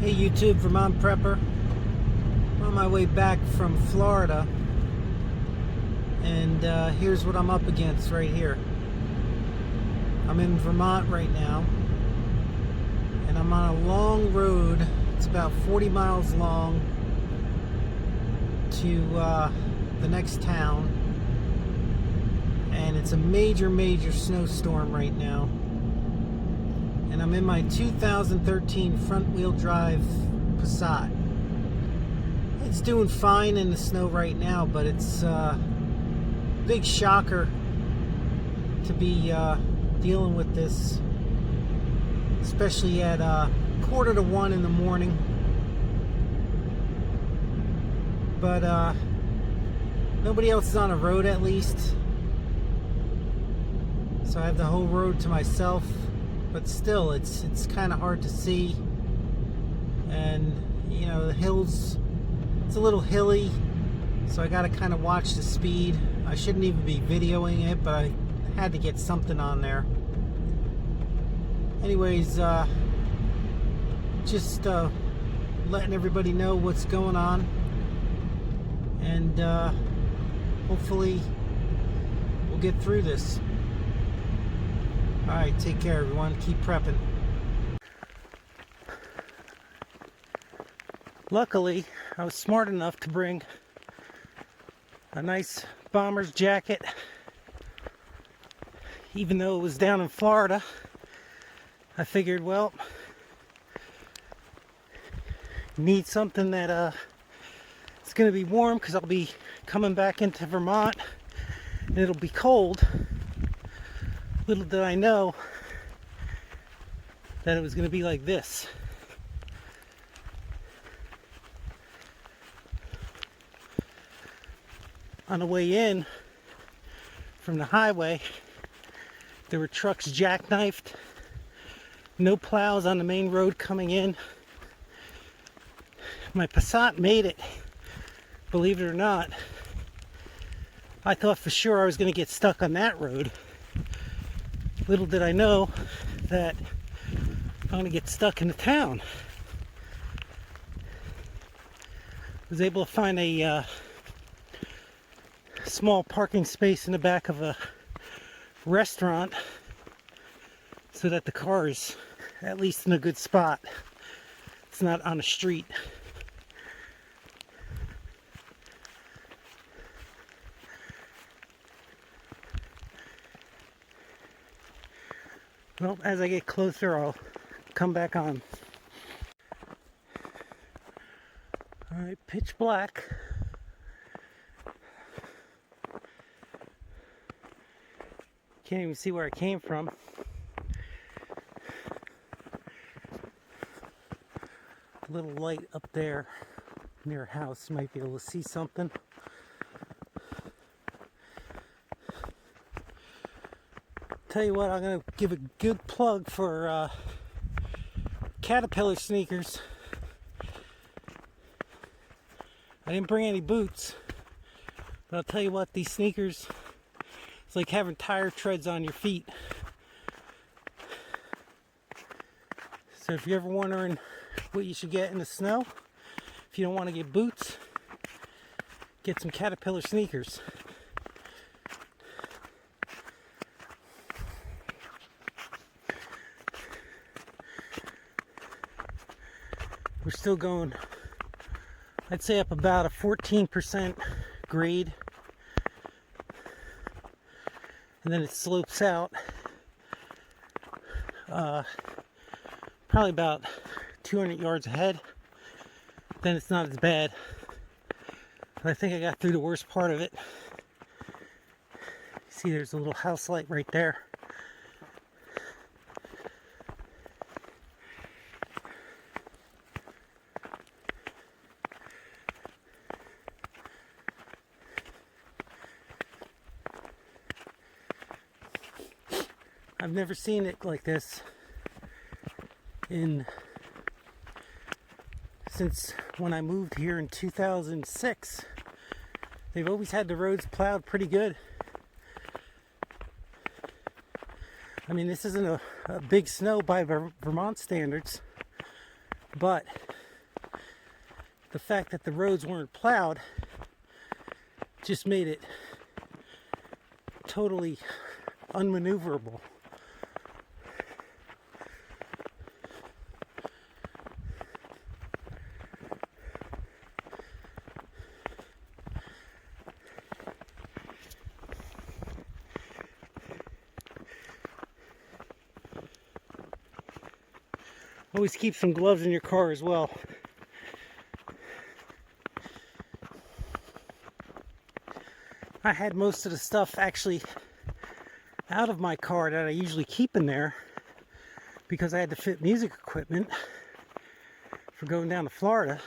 Hey YouTube, Vermont Prepper. I'm on my way back from Florida, and here's what I'm up against right here. I'm in Vermont right now, and I'm on a long road. It's about 40 miles long to the next town, and it's a major snowstorm right now. And I'm in my 2013 front-wheel drive Passat. It's doing fine in the snow right now, but it's a big shocker to be dealing with this, especially at 1:45 in the morning. But nobody else is on the road, at least, so I have the whole road to myself. But still, it's kind of hard to see, and you know, the hills, it's a little hilly, so I got to kind of watch the speed. I shouldn't even be videoing it, but I had to get something on there. Anyways, just letting everybody know what's going on, and hopefully we'll get through this. Alright, take care everyone. Keep prepping. Luckily, I was smart enough to bring a nice bomber's jacket. Even though it was down in Florida, I figured, well, need something that it's going to be warm, because I'll be coming back into Vermont and it'll be cold. Little did I know that it was going to be like this. On the way in from the highway, there were trucks jackknifed, no plows on the main road coming in. My Passat made it, believe it or not. I thought for sure I was going to get stuck on that road. Little did I know that I'm going to get stuck in the town. I was able to find a small parking space in the back of a restaurant so that the car is at least in a good spot. It's not on the street. Well, as I get closer, I'll come back on. Alright, pitch black. Can't even see where I came from. A little light up there near a house. Might be able to see something. Tell you what, I'm going to give a good plug for Caterpillar sneakers. I didn't bring any boots, but I'll tell you what, these sneakers, it's like having tire treads on your feet. So if you're ever wondering what you should get in the snow, if you don't want to get boots, get some Caterpillar sneakers. We're still going, I'd say, up about a 14% grade, and then it slopes out probably about 200 yards ahead. Then it's not as bad, but I think I got through the worst part of it. See, there's a little house light right there. I've never seen it like this since when I moved here in 2006. They've always had the roads plowed pretty good. I mean, this isn't a big snow by Vermont standards, But the fact that the roads weren't plowed just made it totally unmaneuverable. Always keep some gloves in your car as well. I had most of the stuff actually out of my car that I usually keep in there because I had to fit music equipment for going down to Florida.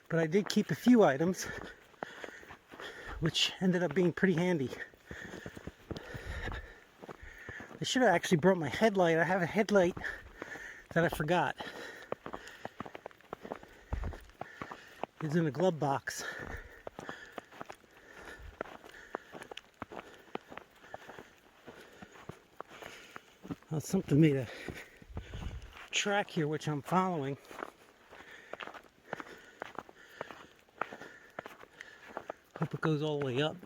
But I did keep a few items, which ended up being pretty handy. I should have actually brought my headlight. I have a headlight that I forgot. It's in the glove box. Well, something made a track here which I'm following. Hope it goes all the way up.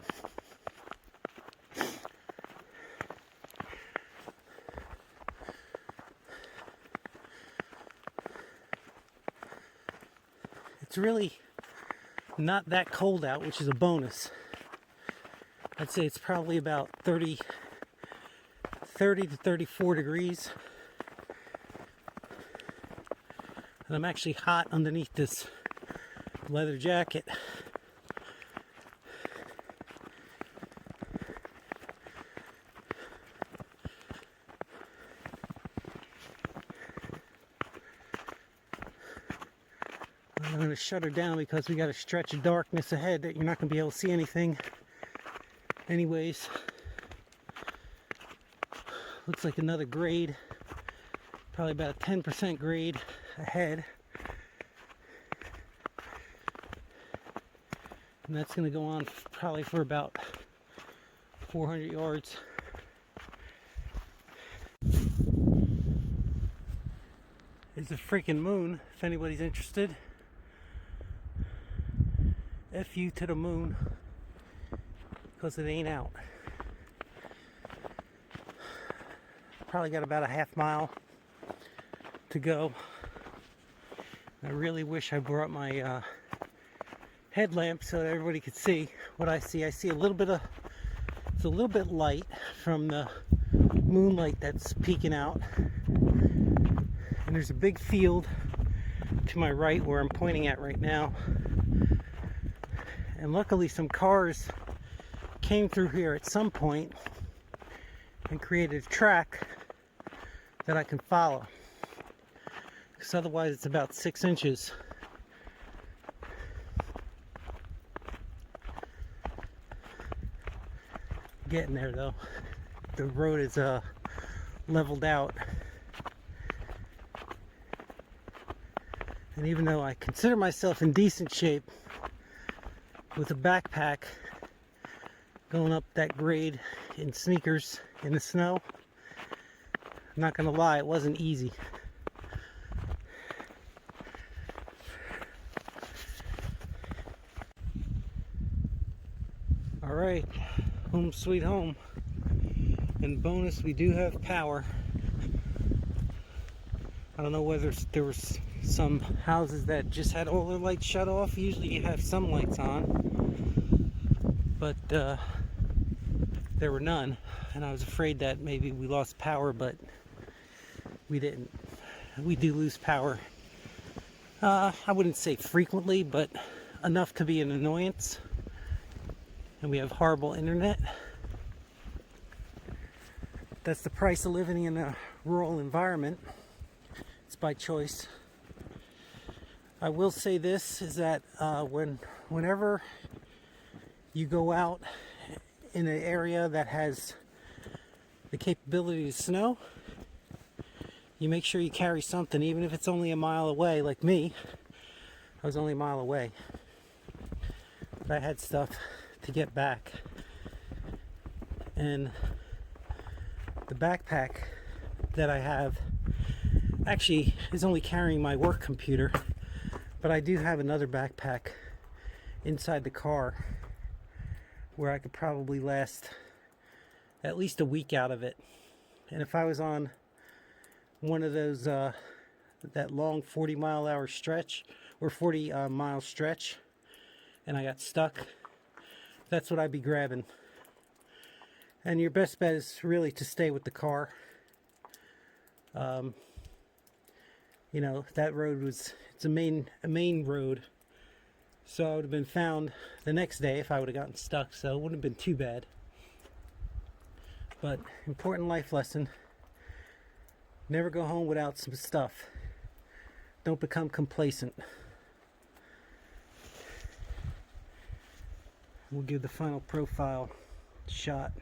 It's really not that cold out, which is a bonus. I'd say it's probably about 30 to 34 degrees. And I'm actually hot underneath this leather jacket. I'm going to shut her down because we got a stretch of darkness ahead that you're not going to be able to see anything anyways. Looks like another grade, probably about a 10% grade ahead. And that's going to go on probably for about 400 yards. There's a freaking moon, if anybody's interested. F you to the moon, because it ain't out. Probably got about a half mile to go. I really wish I brought my headlamp so that everybody could see what I see. I see a little bit of, it's a little bit light from the moonlight that's peeking out. And there's a big field to my right where I'm pointing at right now. And luckily some cars came through here at some point and created a track that I can follow. Because otherwise it's about 6 inches. Getting there though. The road is leveled out. And even though I consider myself in decent shape with a backpack going up that grade in sneakers in the snow, I'm not gonna lie, it wasn't easy. Alright, home sweet home. And bonus, we do have power. I don't know whether there was some houses that just had all their lights shut off. Usually you have some lights on, but there were none, and I was afraid that maybe we lost power, but we didn't. We do lose power. I wouldn't say frequently, but enough to be an annoyance. And we have horrible internet. That's the price of living in a rural environment. It's by choice. I will say this, is that whenever you go out in an area that has the capability to snow, you make sure you carry something, even if it's only a mile away. Like me, I was only a mile away, but I had stuff to get back. And the backpack that I have actually is only carrying my work computer, but I do have another backpack inside the car where I could probably last at least a week out of it. And if I was on one of those that long 40-mile-hour stretch or 40-mile stretch and I got stuck, that's what I'd be grabbing. And your best bet is really to stay with the car. You know, that road it's a main road, so I would have been found the next day if I would have gotten stuck, so it wouldn't have been too bad. But important life lesson: never go home without some stuff. Don't become complacent. We'll give the final profile shot.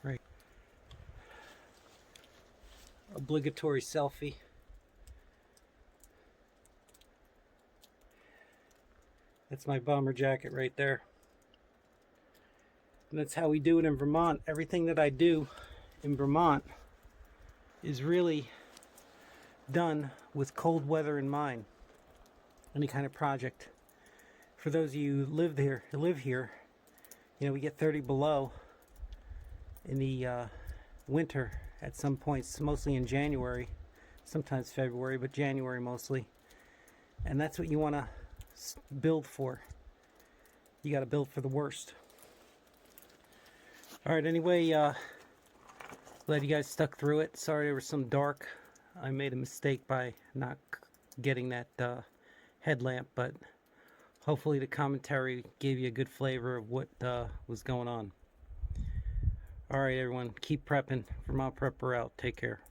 Right. Obligatory selfie. That's my bomber jacket right there. And that's how we do it in Vermont. Everything that I do in Vermont is really done with cold weather in mind. Any kind of project. For those of you who live here, you know, we get 30 below in the winter at some points, mostly in January, sometimes February, but January mostly. And that's what you want to build for. You got to build for the worst. All right, anyway, glad you guys stuck through it. Sorry there was some dark. I made a mistake by not getting that headlamp, but hopefully the commentary gave you a good flavor of what was going on. All right, everyone, keep prepping. Vermont Prepper out. Take care.